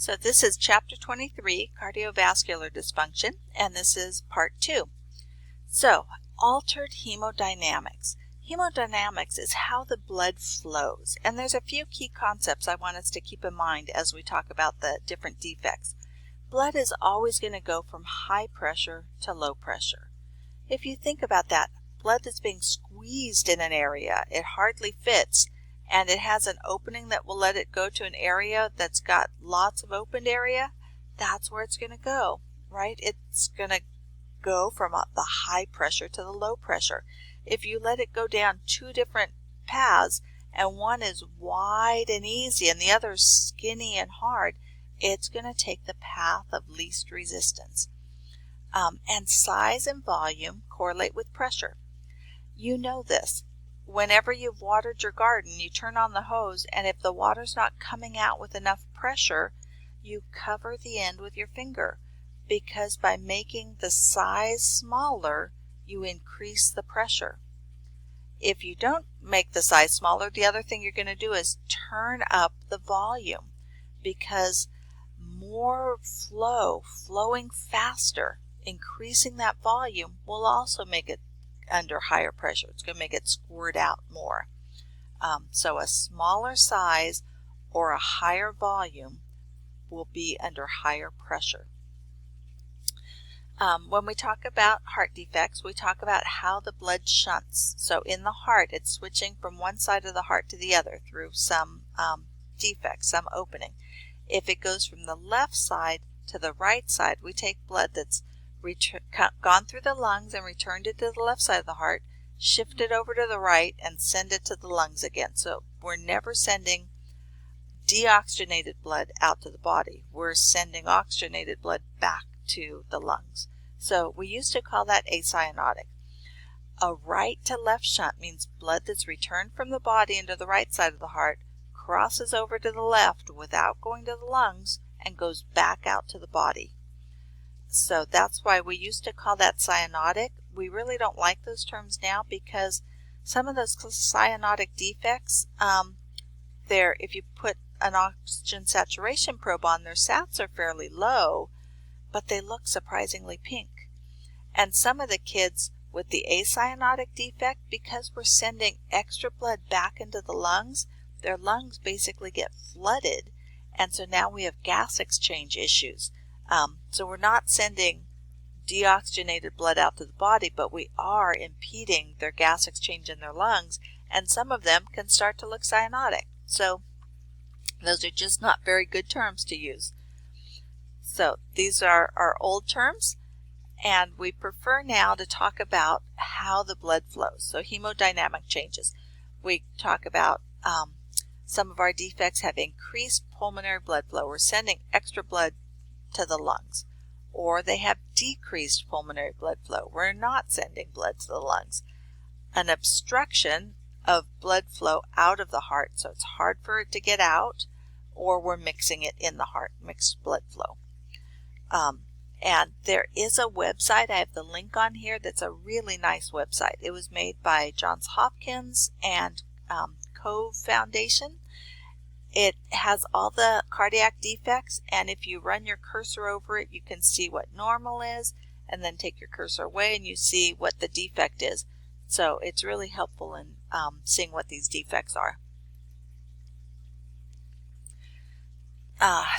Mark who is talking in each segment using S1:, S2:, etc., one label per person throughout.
S1: So this is Chapter 23, Cardiovascular Dysfunction, and this is Part 2. So, altered hemodynamics. Hemodynamics is how the blood flows, and there's a few key concepts I want us to keep in mind as we talk about the different defects. Blood is always going to go from high pressure to low pressure. If you think about that, blood that's being squeezed in an area, it hardly fits, and it has an opening that will let it go to an area that's got lots of opened area, that's where it's going to go, right? It's going to go from the high pressure to the low pressure. If you let it go down two different paths, and one is wide and easy and the other is skinny and hard, it's going to take the path of least resistance. And size and volume correlate with pressure. You know this. Whenever you've watered your garden, you turn on the hose, and if the water's not coming out with enough pressure, you cover the end with your finger, because by making the size smaller, you increase the pressure. If you don't make the size smaller, the other thing you're going to do is turn up the volume, because more flowing faster, increasing that volume will also make it under higher pressure. It's going to make it squirt out more. So a smaller size or a higher volume will be under higher pressure. When we talk about heart defects, we talk about how the blood shunts. So in the heart, it's switching from one side of the heart to the other through some defect, some opening. If it goes from the left side to the right side, we take blood that's gone through the lungs and returned it to the left side of the heart, shift it over to the right, and send it to the lungs again. So we're never sending deoxygenated blood out to the body. We're sending oxygenated blood back to the lungs. So we used to call that acyanotic. A right to left shunt means blood that's returned from the body into the right side of the heart crosses over to the left without going to the lungs and goes back out to the body. So that's why we used to call that cyanotic. We really don't like those terms now, because some of those cyanotic defects, if you put an oxygen saturation probe on, their sats are fairly low, but they look surprisingly pink. And some of the kids with the acyanotic defect, because we're sending extra blood back into the lungs, their lungs basically get flooded, and so now we have gas exchange issues. So we're not sending deoxygenated blood out to the body, but we are impeding their gas exchange in their lungs, and some of them can start to look cyanotic. So those are just not very good terms to use. So these are our old terms, and we prefer now to talk about how the blood flows. So hemodynamic changes. We talk about some of our defects have increased pulmonary blood flow. We're sending extra blood to the lungs. Or they have decreased pulmonary blood flow. We're not sending blood to the lungs. An obstruction of blood flow out of the heart, so it's hard for it to get out, or we're mixing it in the heart, mixed blood flow. And there is a website, I have the link on here, that's a really nice website. It was made by Johns Hopkins and Cove Foundation. It has all the cardiac defects, and if you run your cursor over it, you can see what normal is, and then take your cursor away and you see what the defect is. So it's really helpful in seeing what these defects are.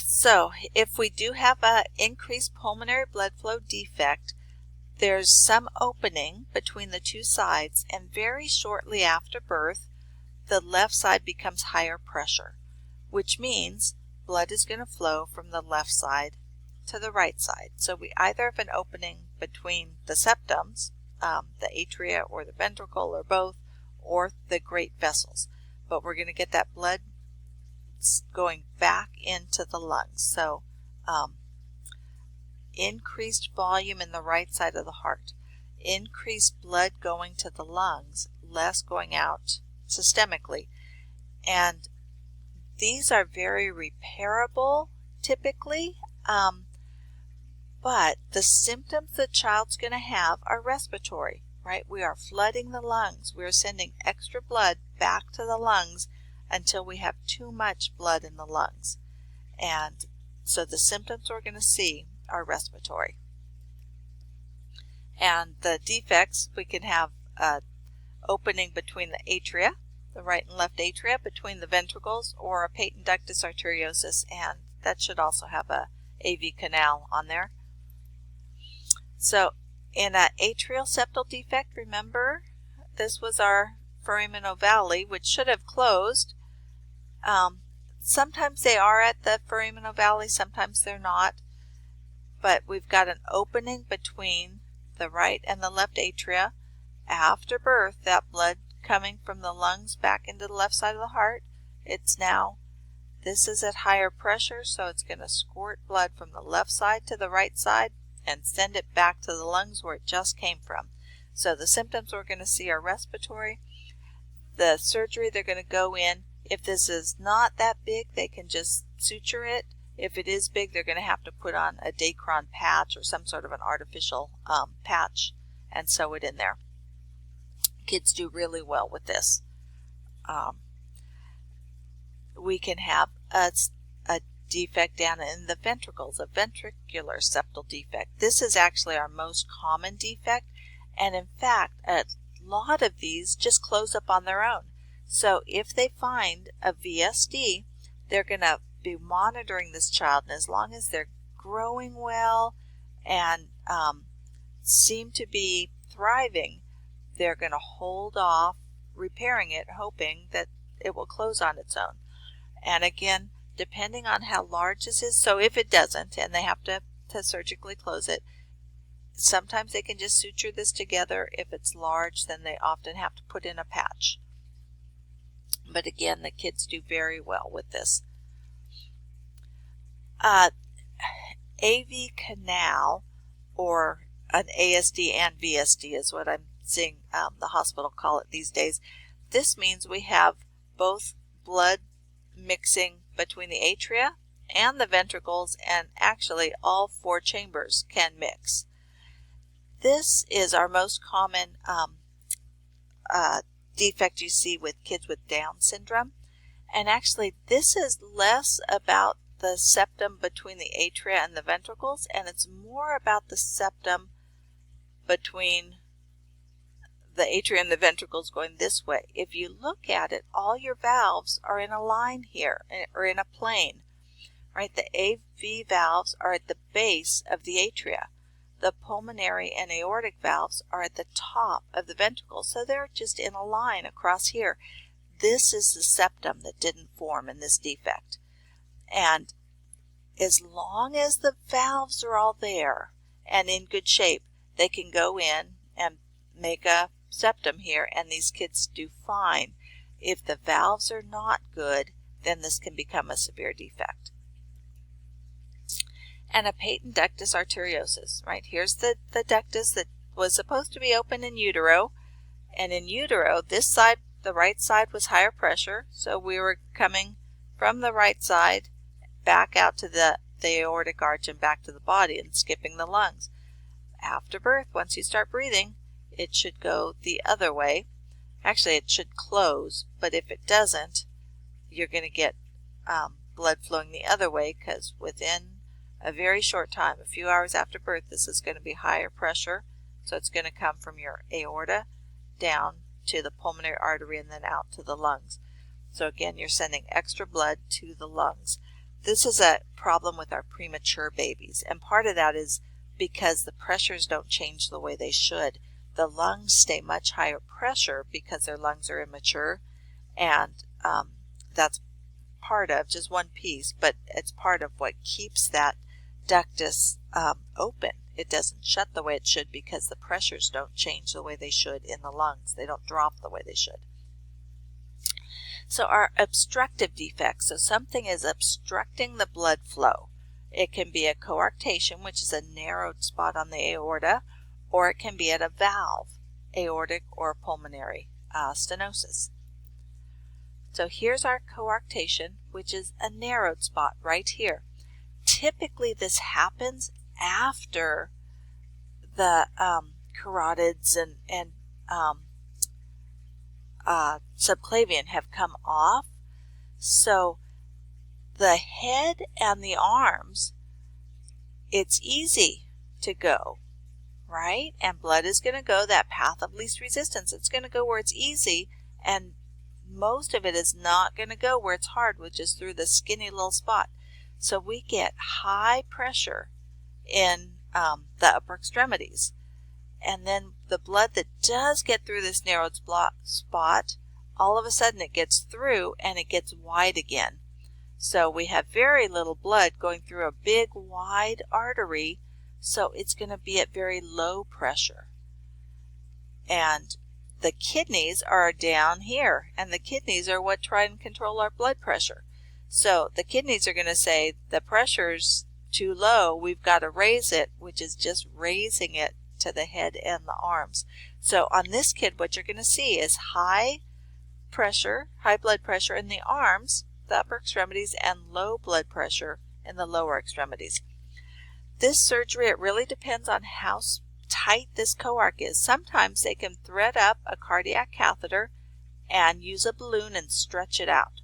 S1: So if we do have an increased pulmonary blood flow defect, there's some opening between the two sides, and very shortly after birth, the left side becomes higher pressure, which means blood is going to flow from the left side to the right side. So we either have an opening between the septums, the atria or the ventricle or both, or the great vessels. But we're going to get that blood going back into the lungs. So increased volume in the right side of the heart, increased blood going to the lungs, less going out systemically. And these are very repairable typically, but the symptoms the child's going to have are respiratory, right? We are flooding the lungs. We are sending extra blood back to the lungs until we have too much blood in the lungs. And So the symptoms we're going to see are respiratory. And the defects, we can have an opening between the atria, the right and left atria, between the ventricles, or a patent ductus arteriosus, and that should also have a AV canal on there. So in an atrial septal defect, remember, this was our foramen ovale, which should have closed. Sometimes they are at the foramen ovale, sometimes they're not, but we've got an opening between the right and the left atria. After birth, that blood coming from the lungs back into the left side of the heart, this is at higher pressure, so it's going to squirt blood from the left side to the right side and send it back to the lungs where it just came from. So the symptoms we're going to see are respiratory. The surgery, they're going to go in. If this is not that big, they can just suture it. If it is big, they're going to have to put on a Dacron patch or some sort of an artificial patch and sew it in there. Kids do really well with this. We can have a defect down in the ventricles, a ventricular septal defect. This is actually our most common defect, and in fact, a lot of these just close up on their own. So if they find a VSD, they're going to be monitoring this child, and as long as they're growing well and seem to be thriving, they're going to hold off repairing it, hoping that it will close on its own. And again, depending on how large this is, so if it doesn't and they have to surgically close it, sometimes they can just suture this together. If it's large, then they often have to put in a patch. But again, the kids do very well with this. AV canal, or an ASD and VSD is what I'm seeing the hospital call it these days. This means we have both blood mixing between the atria and the ventricles, and actually all four chambers can mix. This is our most common defect you see with kids with Down syndrome, and actually this is less about the septum between the atria and the ventricles, and it's more about the septum between the atria and the ventricles going this way. If you look at it, all your valves are in a line here, or in a plane, right? The AV valves are at the base of the atria. The pulmonary and aortic valves are at the top of the ventricles, so they're just in a line across here. This is the septum that didn't form in this defect. And as long as the valves are all there and in good shape, they can go in and make a septum here, and these kids do fine. If the valves are not good, then this can become a severe defect. And a patent ductus arteriosus, right? Here's the ductus that was supposed to be open in utero, and in utero, this side, the right side, was higher pressure, so we were coming from the right side back out to the aortic arch and back to the body and skipping the lungs. After birth, once you start breathing, it should go the other way. Actually, it should close, but if it doesn't, you're going to get blood flowing the other way, because within a very short time, a few hours after birth, this is going to be higher pressure, so it's going to come from your aorta down to the pulmonary artery and then out to the lungs. So again, you're sending extra blood to the lungs. This is a problem with our premature babies, and part of that is because the pressures don't change the way they should. The lungs stay much higher pressure because their lungs are immature, and that's part of, just one piece, but it's part of what keeps that ductus open. It doesn't shut the way it should because the pressures don't change the way they should in the lungs. They don't drop the way they should. So our obstructive defects, so something is obstructing the blood flow. It can be a coarctation, which is a narrowed spot on the aorta, or it can be at a valve, aortic or pulmonary stenosis. So here's our coarctation, which is a narrowed spot right here. Typically this happens after the carotids and subclavian have come off. So the head and the arms, it's easy to go, right? And blood is going to go that path of least resistance. It's going to go where it's easy, and most of it is not going to go where it's hard, which is through the skinny little spot. So we get high pressure in the upper extremities. And then the blood that does get through this narrowed spot, all of a sudden it gets through and it gets wide again. So we have very little blood going through a big wide artery, so it's going to be at very low pressure. And the kidneys are down here, and the kidneys are what try and control our blood pressure. So the kidneys are going to say the pressure's too low, we've got to raise it, which is just raising it to the head and the arms. So on this kid, what you're going to see is high pressure, high blood pressure in the arms, the upper extremities, and low blood pressure in the lower extremities. This surgery, it really depends on how tight this coarc is. Sometimes they can thread up a cardiac catheter and use a balloon and stretch it out.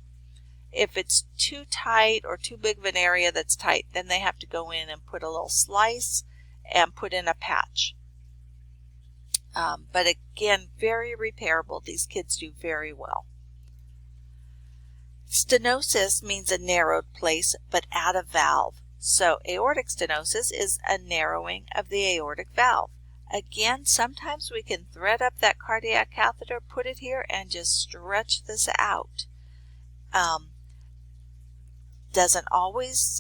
S1: If it's too tight or too big of an area that's tight, then they have to go in and put a little slice and put in a patch. But again, very repairable. These kids do very well. Stenosis means a narrowed place, but at a valve. So aortic stenosis is a narrowing of the aortic valve. Again, sometimes we can thread up that cardiac catheter, put it here, and just stretch this out.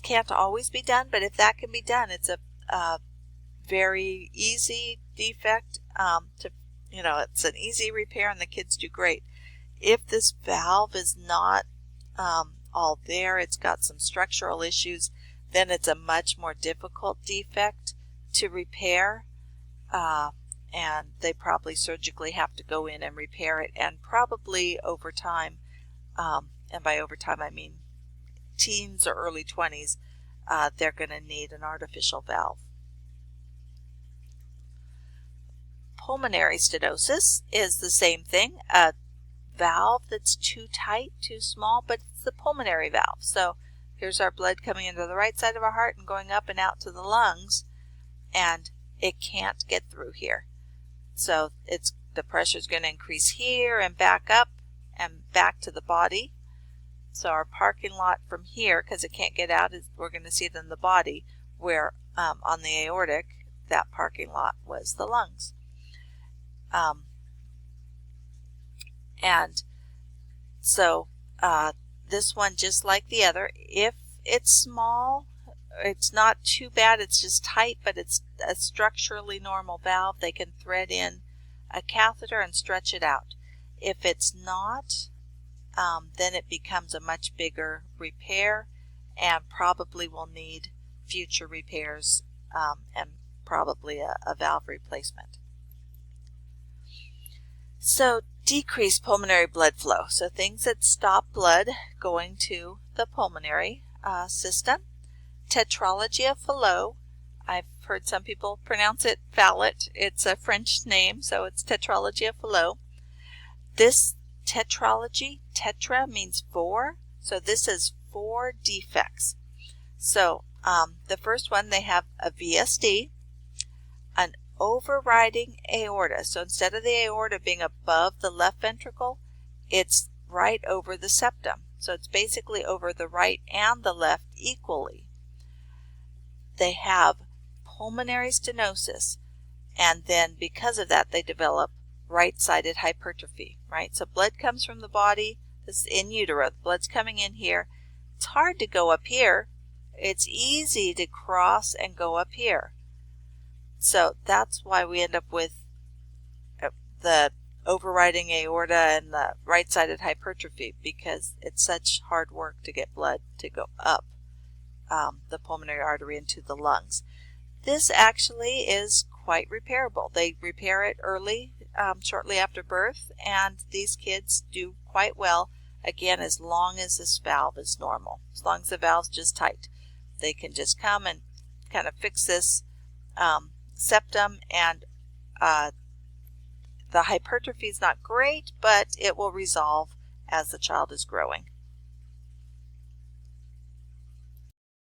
S1: Can't always be done, but if that can be done, it's a very easy defect. It's an easy repair, and the kids do great. If this valve is not all there, it's got some structural issues, then it's a much more difficult defect to repair, and they probably surgically have to go in and repair it, and probably over time, and by over time I mean teens or early 20s, they're going to need an artificial valve. Pulmonary stenosis is the same thing, a valve that's too tight, too small, but it's the pulmonary valve. So here's our blood coming into the right side of our heart and going up and out to the lungs, and it can't get through here. So the pressure is going to increase here and back up and back to the body. So our parking lot from here, because it can't get out, we're going to see it in the body, where on the aortic, that parking lot was the lungs. And so this one, just like the other, if it's small, it's not too bad, it's just tight, but it's a structurally normal valve. They can thread in a catheter and stretch it out. If it's not, then it becomes a much bigger repair and probably will need future repairs and probably a valve replacement. So decreased pulmonary blood flow, so things that stop blood going to the pulmonary system. Tetralogy of Fallot, I've heard some people pronounce it Fallot. It's a French name, so it's Tetralogy of Fallot. This tetralogy, tetra means 4, so this is 4 defects. So the first one, they have a VSD, an overriding aorta. So instead of the aorta being above the left ventricle, it's right over the septum. So it's basically over the right and the left equally. They have pulmonary stenosis, and then because of that they develop right-sided hypertrophy, right? So blood comes from the body, this is in utero, the blood's coming in here. It's hard to go up here. It's easy to cross and go up here. So that's why we end up with the overriding aorta and the right-sided hypertrophy, because it's such hard work to get blood to go up the pulmonary artery into the lungs. This actually is quite repairable. They repair it early, shortly after birth, and these kids do quite well, again, as long as this valve is normal. As long as the valve's just tight. They can just come and kind of fix this septum, and the hypertrophy is not great, but it will resolve as the child is growing.